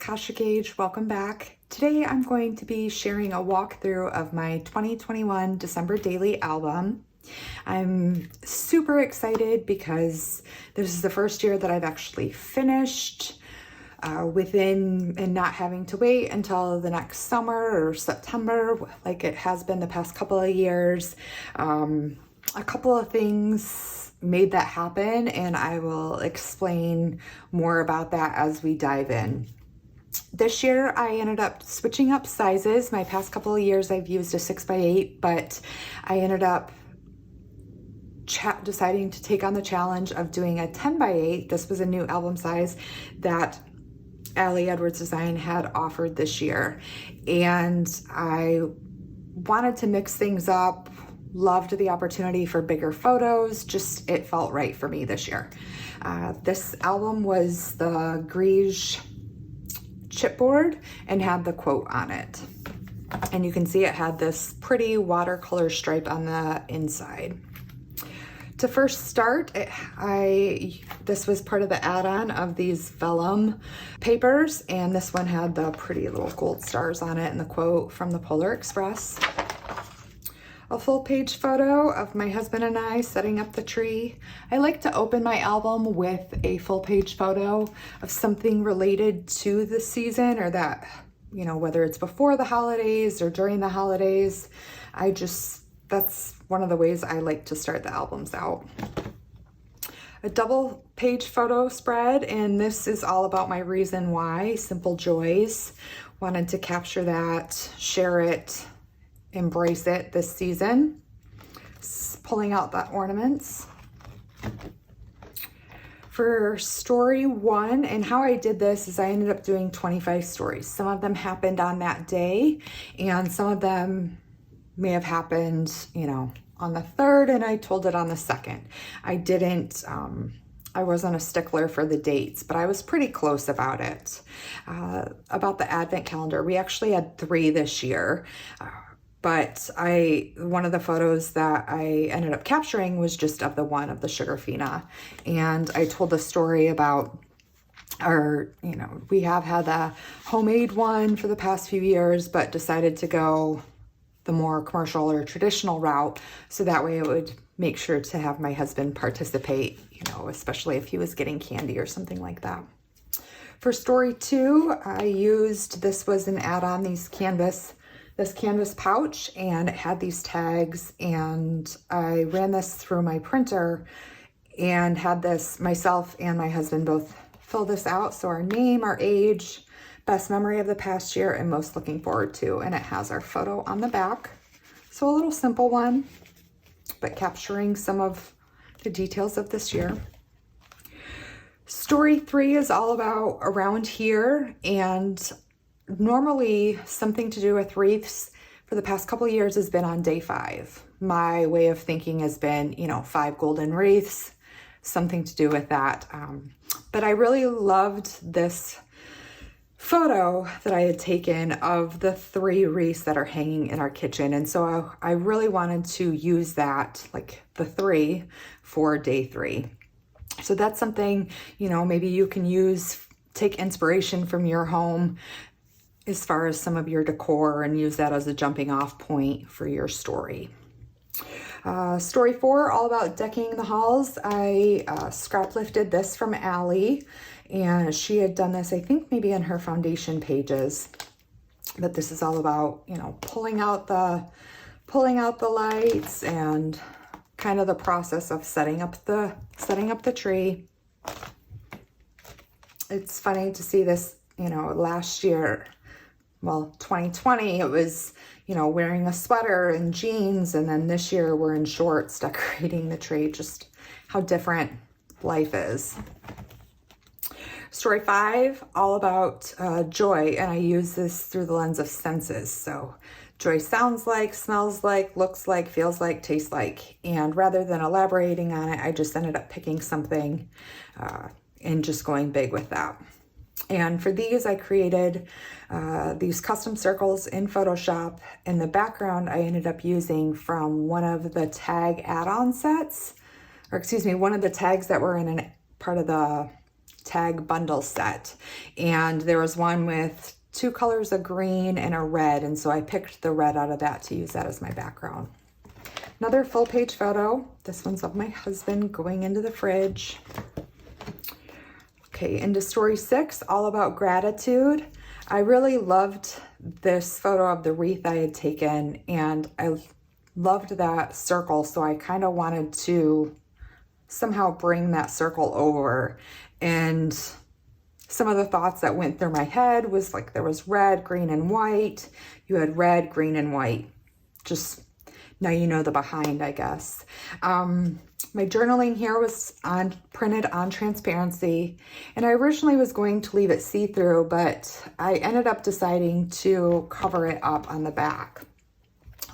Kasha Gage. Welcome back. Today I'm going to be sharing a walkthrough of my 2021 December daily album. I'm super excited because this is the first year that I've actually finished within and not having to wait until the next summer or September like it has been the past couple of years. A couple of things made that happen, and I will explain more about that as we dive in. This year I ended up switching up sizes. My past couple of years I've used a 6x8, but I ended up deciding to take on the challenge of doing a 10x8. This was a new album size that Allie Edwards Design had offered this year, and I wanted to mix things up. Loved the opportunity for bigger photos. Just it felt right for me this year. This album was the Grige chipboard and had the quote on it, and you can see it had this pretty watercolor stripe on the inside. To first start, this was part of the add-on of these vellum papers, and this one had the pretty little gold stars on it and the quote from the Polar Express. A full page photo of my husband and I setting up the tree. I like to open my album with a full page photo of something related to the season, or that, you know, whether it's before the holidays or during the holidays. That's one of the ways I like to start the albums out. A double page photo spread, and this is all about my reason why, simple joys. Wanted to capture that, share it, embrace it this season. Pulling out the ornaments. For story one, and how I did this is I ended up doing 25 stories. Some of them happened on that day, and some of them may have happened, you know, on the 3rd, and I told it on the 2nd. I wasn't a stickler for the dates, but I was pretty close about it. About the advent calendar, we actually had 3 this year. But one of the photos that I ended up capturing was just of the Sugar Fina. And I told the story about we have had the homemade one for the past few years, but decided to go the more commercial or traditional route. So that way it would make sure to have my husband participate, you know, especially if he was getting candy or something like that. For story 2, this was an add-on, this canvas pouch, and it had these tags, and I ran this through my printer and had this, myself and my husband both fill this out. So our name, our age, best memory of the past year, and most looking forward to, and it has our photo on the back. So a little simple one, but capturing some of the details of this year. Story 3 is all about around here, and normally something to do with wreaths for the past couple of years has been on day 5. My way of thinking has been, 5 golden wreaths, something to do with that. But I really loved this photo that I had taken of the 3 wreaths that are hanging in our kitchen. And so I really wanted to use that, like the 3, for day 3. So that's something, maybe you can take inspiration from your home as far as some of your decor and use that as a jumping off point for your story. Story 4, all about decking the halls. I scrap lifted this from Allie, and she had done this, I think maybe in her foundation pages, but this is all about, pulling out the lights and kind of the process of setting up the tree. It's funny to see this, last year, 2020, it was, wearing a sweater and jeans, and then this year we're in shorts decorating the tree. Just how different life is. Story 5, all about joy, and I use this through the lens of senses. So joy sounds like, smells like, looks like, feels like, tastes like, and rather than elaborating on it, I just ended up picking something and just going big with that. And for these, I created these custom circles in Photoshop, and the background I ended up using from one of the tag add-on sets, one of the tags that were in part of the tag bundle set. And there was one with 2 colors of green and a red. And so I picked the red out of that to use that as my background. Another full page photo. This one's of my husband going into the fridge. Okay, into story 6, all about gratitude. I really loved this photo of the wreath I had taken, and I loved that circle, so I kind of wanted to somehow bring that circle over. And some of the thoughts that went through my head was like there was red, green, and white. You had red, green, and white. Just now you know the behind, I guess. My journaling here was printed on transparency, and I originally was going to leave it see-through, but I ended up deciding to cover it up on the back.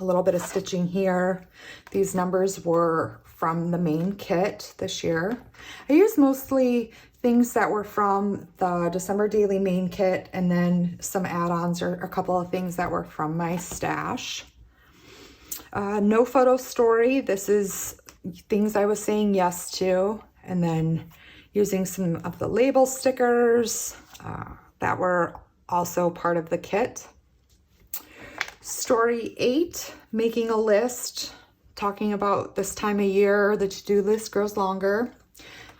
A little bit of stitching here. These numbers were from the main kit this year. I used mostly things that were from the December Daily main kit, and then some add-ons or a couple of things that were from my stash. No photo story. This is things I was saying yes to, and then using some of the label stickers that were also part of the kit. Story 8, making a list, talking about this time of year, the to-do list grows longer.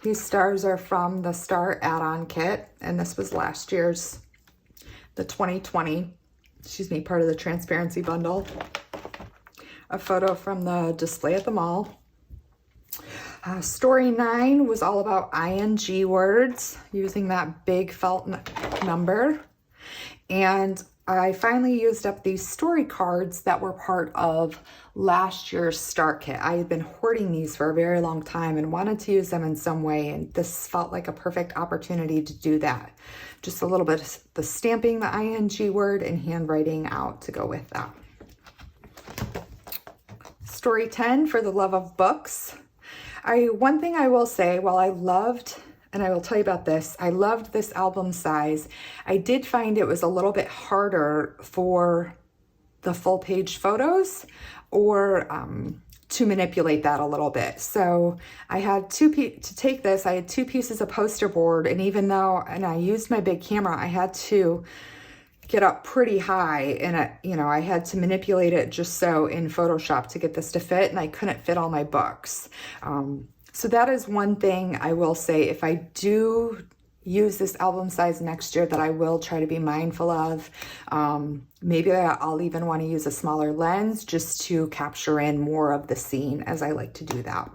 These stars are from the Star add-on kit, and this was last year's, the 2020, part of the transparency bundle. A photo from the display at the mall. Story 9 was all about ING words, using that big felt number. And I finally used up these story cards that were part of last year's start kit. I had been hoarding these for a very long time and wanted to use them in some way, and this felt like a perfect opportunity to do that. Just a little bit of the stamping the ING word and handwriting out to go with that. Story 10, for the love of books. One thing I will say, while I loved, and I will tell you about this, I loved this album size, I did find it was a little bit harder for the full page photos or to manipulate that a little bit. So I had to take this, I had 2 pieces of poster board, and even though, and I used my big camera, I had to get up pretty high, and I had to manipulate it just so in Photoshop to get this to fit, and I couldn't fit all my books. So that is one thing I will say, if I do use this album size next year, that I will try to be mindful of. Maybe I'll even want to use a smaller lens just to capture in more of the scene, as I like to do that.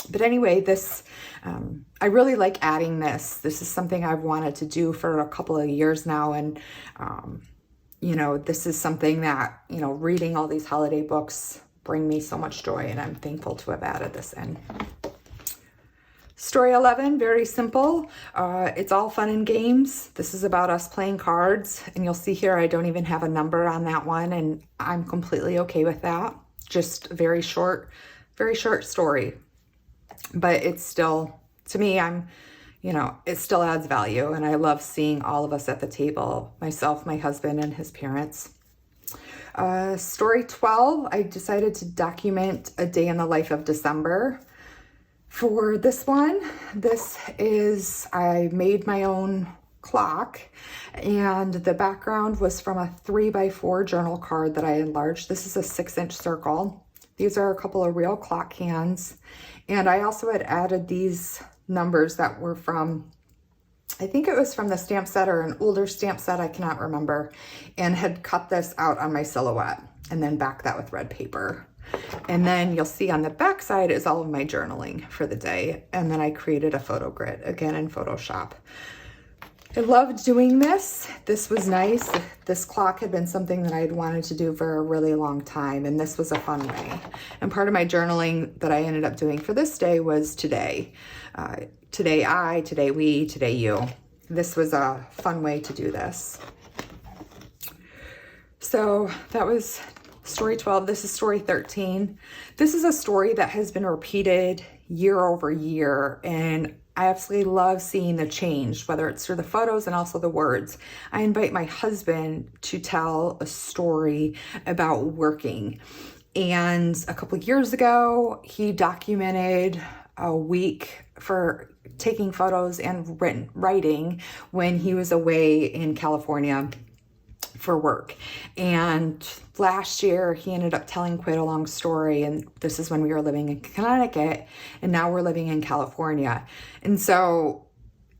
But anyway, this, I really like adding this. This is something I've wanted to do for a couple of years now. And, this is something that, reading all these holiday books bring me so much joy, and I'm thankful to have added this in. Story 11, very simple. It's all fun and games. This is about us playing cards, and you'll see here I don't even have a number on that one, and I'm completely okay with that. Just a very short story. But it's still, to me, it still adds value, and I love seeing all of us at the table, myself, my husband, and his parents. Story 12, I decided to document a day in the life of December. For this one, I made my own clock, and the background was from a 3x4 journal card that I enlarged. This is a 6-inch circle. These are a couple of real clock hands. And I also had added these numbers that were from, I think it was from the stamp set or an older stamp set, I cannot remember, and had cut this out on my silhouette and then backed that with red paper. And then you'll see on the back side is all of my journaling for the day. And then I created a photo grid, again in Photoshop. I loved doing this. This was nice. This clock had been something that I had wanted to do for a really long time, and this was a fun way. And part of my journaling that I ended up doing for this day was today. Today I, today we, today you. This was a fun way to do this. So that was story 12. This is story 13. This is a story that has been repeated year over year, and I absolutely love seeing the change, whether it's through the photos and also the words. I invite my husband to tell a story about working. And a couple of years ago, he documented a week for taking photos and writing when he was away in California for work. And last year he ended up telling quite a long story, and this is when we were living in Connecticut and now we're living in California. And so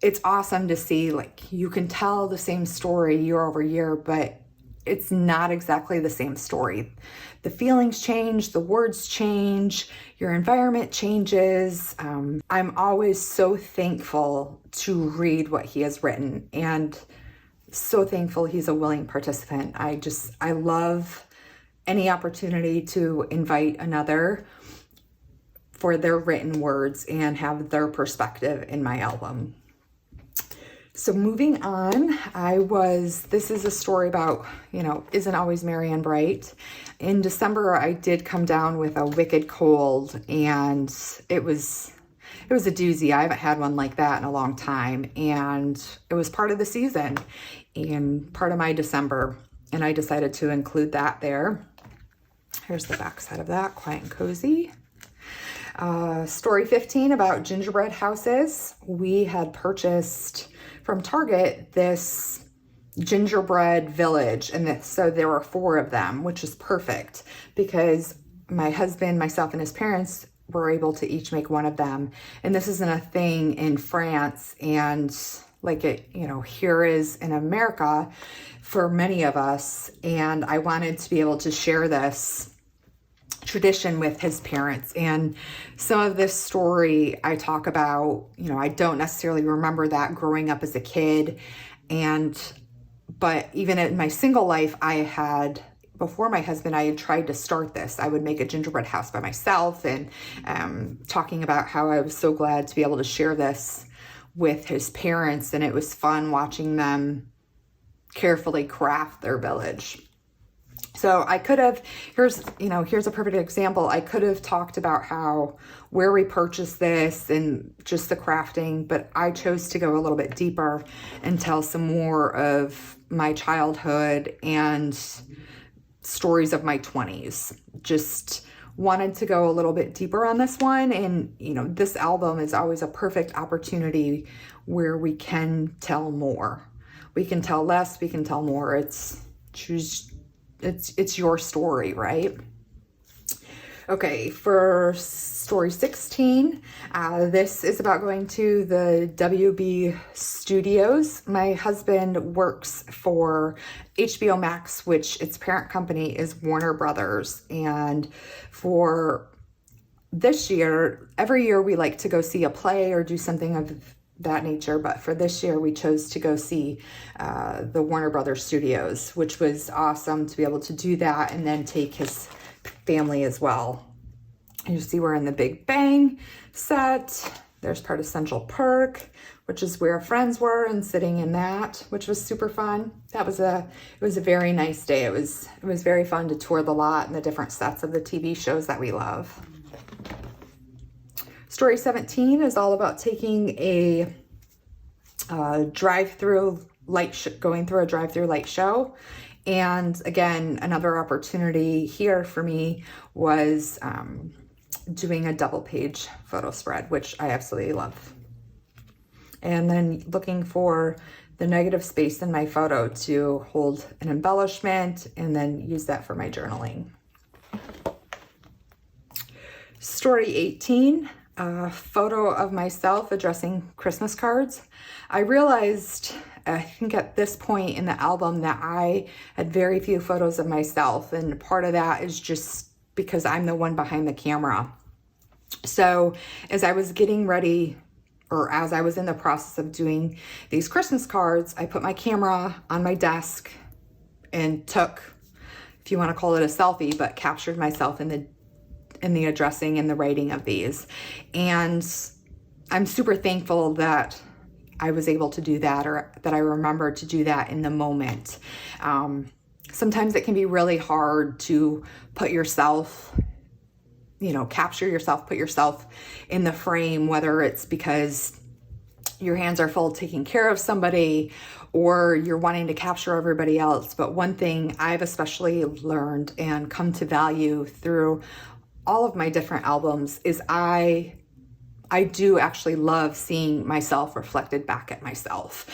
it's awesome to see, like, you can tell the same story year over year, but it's not exactly the same story. The feelings change, the words change, your environment changes. I'm always so thankful to read what he has written, and so thankful he's a willing participant. I love any opportunity to invite another for their written words and have their perspective in my album. So moving on, this is a story about, isn't always merry and bright. In December, I did come down with a wicked cold, and it was a doozy. I haven't had one like that in a long time, and it was part of the season and part of my December, and I decided to include that there. Here's the back side of that, quiet and cozy. Story 15 about gingerbread houses. We had purchased from Target this gingerbread village, and so there were 4 of them, which is perfect because my husband, myself, and his parents were able to each make one of them. And this isn't a thing in France, and like it, here is in America for many of us. And I wanted to be able to share this tradition with his parents. And some of this story I talk about, I don't necessarily remember that growing up as a kid. But even in my single life, before my husband, I had tried to start this. I would make a gingerbread house by myself, and talking about how I was so glad to be able to share this with his parents. And it was fun watching them carefully craft their village. So I could have, here's a perfect example. I could have talked about where we purchased this and just the crafting, but I chose to go a little bit deeper and tell some more of my childhood and stories of my 20s. Just wanted to go a little bit deeper on this one. And, this album is always a perfect opportunity where we can tell more. We can tell less, we can tell more. It's your story, right? Okay, for story 16, this is about going to the WB studios. My husband works for HBO Max, which its parent company is Warner Brothers. And for this year, every year we like to go see a play or do something of that nature, but for this year we chose to go see the Warner Brothers studios, which was awesome to be able to do that and then take his family as well. You see we're in the Big Bang set. There's part of Central Park, which is where friends were, and sitting in that, which was super fun. It was a very nice day. It was very fun to tour the lot and the different sets of the TV shows that we love. Story 17 is all about taking a drive-through light going through a drive-through light show. And again, another opportunity here for me was doing a double page photo spread, which I absolutely love. And then looking for the negative space in my photo to hold an embellishment and then use that for my journaling. Story 18, a photo of myself addressing Christmas cards. I realized, I think at this point in the album, that I had very few photos of myself. And part of that is just because I'm the one behind the camera. So as I was getting ready, or as I was in the process of doing these Christmas cards, I put my camera on my desk and took, if you want to call it a selfie, but captured myself in the addressing and the writing of these. And I'm super thankful that I was able to do that, or that I remembered to do that in the moment. Sometimes it can be really hard to put yourself, capture yourself, put yourself in the frame, whether it's because your hands are full taking care of somebody or you're wanting to capture everybody else. But one thing I've especially learned and come to value through all of my different albums is I I do actually love seeing myself reflected back at myself,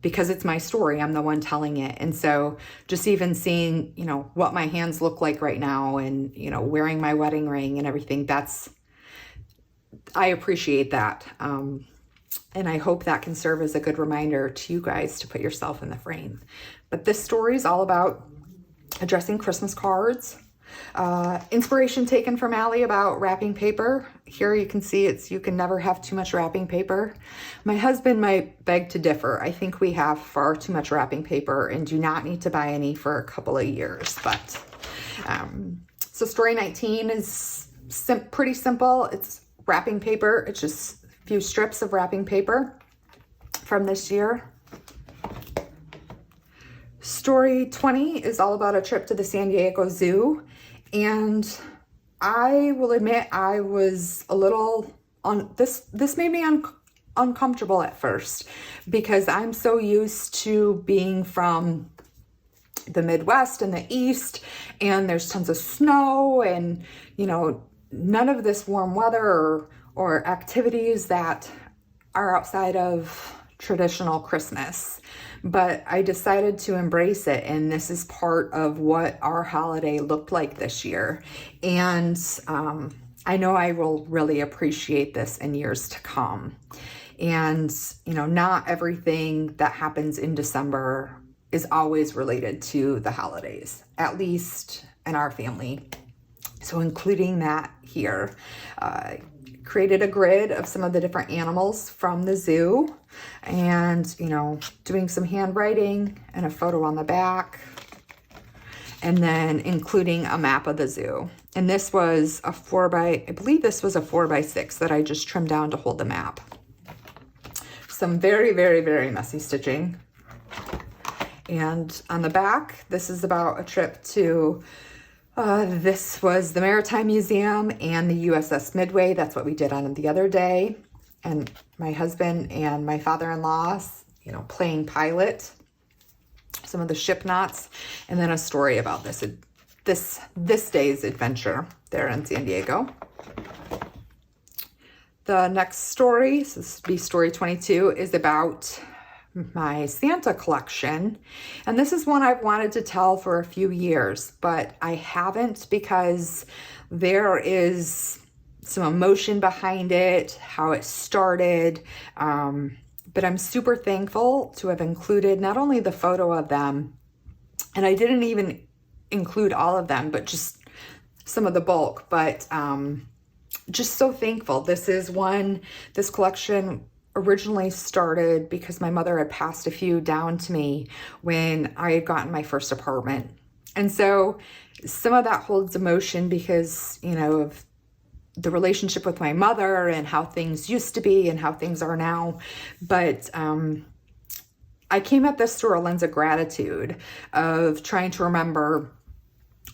because it's my story. I'm the one telling it. And so just even seeing, what my hands look like right now and, wearing my wedding ring and everything, I appreciate that. And I hope that can serve as a good reminder to you guys to put yourself in the frame. But this story is all about addressing Christmas cards. Inspiration taken from Allie about wrapping paper. Here you can see you can never have too much wrapping paper. My husband might beg to differ. I think we have far too much wrapping paper and do not need to buy any for a couple of years. But so story 19 is pretty simple. It's wrapping paper. It's just a few strips of wrapping paper from this year. Story 20 is all about a trip to the San Diego Zoo. And I will admit I was a little this made me uncomfortable at first, because I'm so used to being from the Midwest and the East, and there's tons of snow and, none of this warm weather or activities that are outside of traditional Christmas. But I decided to embrace it, and this is part of what our holiday looked like this year. And I know I will really appreciate this in years to come. And, not everything that happens in December is always related to the holidays, at least in our family. So including that here, created a grid of some of the different animals from the zoo, and, doing some handwriting and a photo on the back, and then including a map of the zoo. And this was I believe this was a 4x6 that I just trimmed down to hold the map. Some very, very, very messy stitching. And on the back, this is about a trip to this was the Maritime Museum and the USS Midway. That's what we did on the other day. And my husband and my father-in-law, playing pilot, some of the ship knots, and then a story about this day's adventure there in San Diego. The next story, so this would be story 22, is about my Santa collection. And this is one I've wanted to tell for a few years, but I haven't, because there is some emotion behind it, how it started. But I'm super thankful to have included not only the photo of them, and I didn't even include all of them, but just some of the bulk, but just so thankful. This collection originally started because my mother had passed a few down to me when I had gotten my first apartment. And so some of that holds emotion because, of the relationship with my mother and how things used to be and how things are now. But I came at this through a lens of gratitude, of trying to remember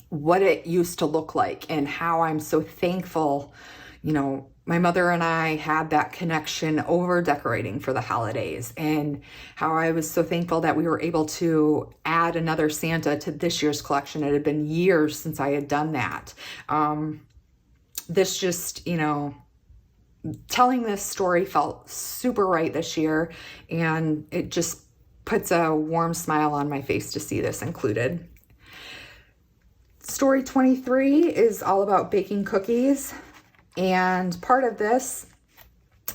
what it used to look like and how I'm so thankful, my mother and I had that connection over decorating for the holidays, and how I was so thankful that we were able to add another Santa to this year's collection. It had been years since I had done that. This just, telling this story felt super right this year, and it just puts a warm smile on my face to see this included. Story 23 is all about baking cookies. And part of this,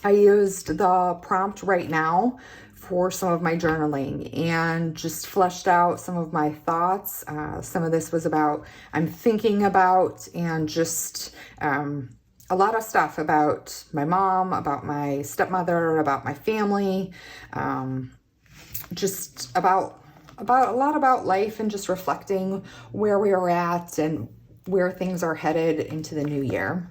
I used the prompt right now for some of my journaling and just fleshed out some of my thoughts. Some of this was about I'm thinking about, and just a lot of stuff about my mom, about my stepmother, about my family, just about a lot about life, and just reflecting where we are at and where things are headed into the new year.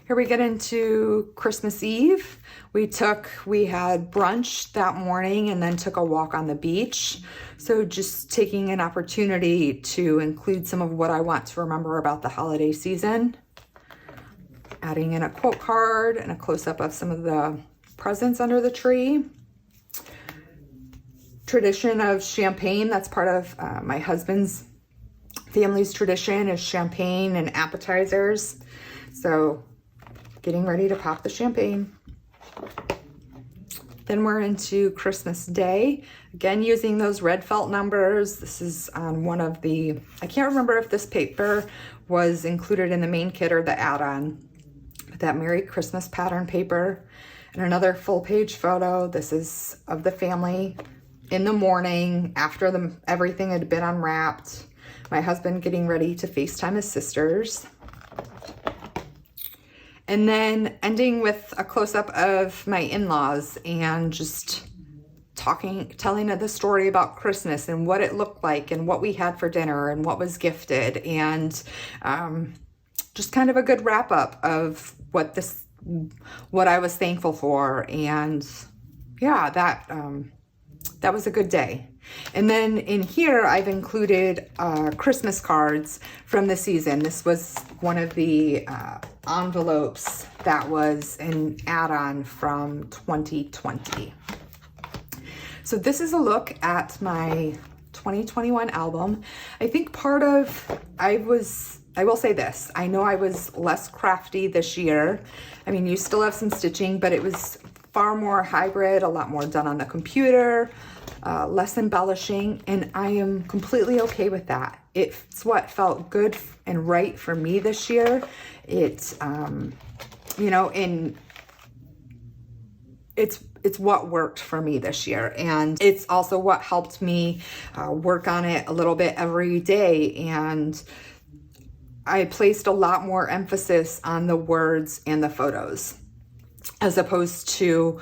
Here we get into Christmas Eve. We had brunch that morning and then took a walk on the beach. So just taking an opportunity to include some of what I want to remember about the holiday season. Adding in a quote card and a close-up of some of the presents under the tree. Tradition of champagne, that's part of my husband's family's tradition, is champagne and appetizers. So getting ready to pop the champagne. Then we're into Christmas Day. Again, using those red felt numbers. This is on one of the, I can't remember if this paper was included in the main kit or the add-on. That Merry Christmas pattern paper. And another full page photo. This is of the family in the morning after everything had been unwrapped. My husband getting ready to FaceTime his sisters. And then ending with a close-up of my in-laws and just telling the story about Christmas and what it looked like and what we had for dinner and what was gifted, and just kind of a good wrap-up of what I was thankful for. And yeah, that was a good day. And then in here, I've included Christmas cards from the season. This was one of the envelopes that was an add-on from 2020. So this is a look at my 2021 album. I think I will say this, I know I was less crafty this year. I mean, you still have some stitching, but it was far more hybrid, a lot more done on the computer, less embellishing, and I am completely okay with that. It's what felt good and right for me this year. It's, it's what worked for me this year. And it's also what helped me work on it a little bit every day. And I placed a lot more emphasis on the words and the photos, as opposed to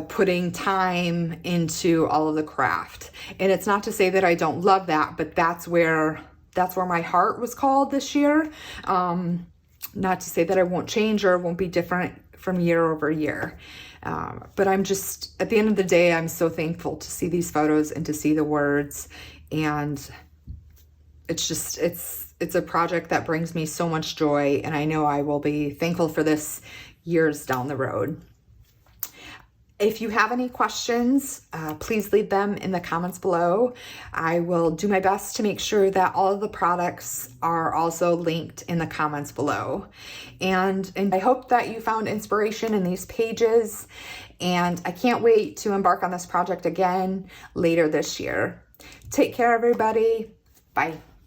putting time into all of the craft. And it's not to say that I don't love that, but that's where my heart was called this year. Not to say that I won't change or won't be different from year over year. But I'm just, at the end of the day, I'm so thankful to see these photos and to see the words. And it's just, it's a project that brings me so much joy. And I know I will be thankful for this years down the road. If you have any questions, please leave them in the comments below. I will do my best to make sure that all of the products are also linked in the comments below. And I hope that you found inspiration in these pages, and I can't wait to embark on this project again later this year. Take care, everybody. Bye.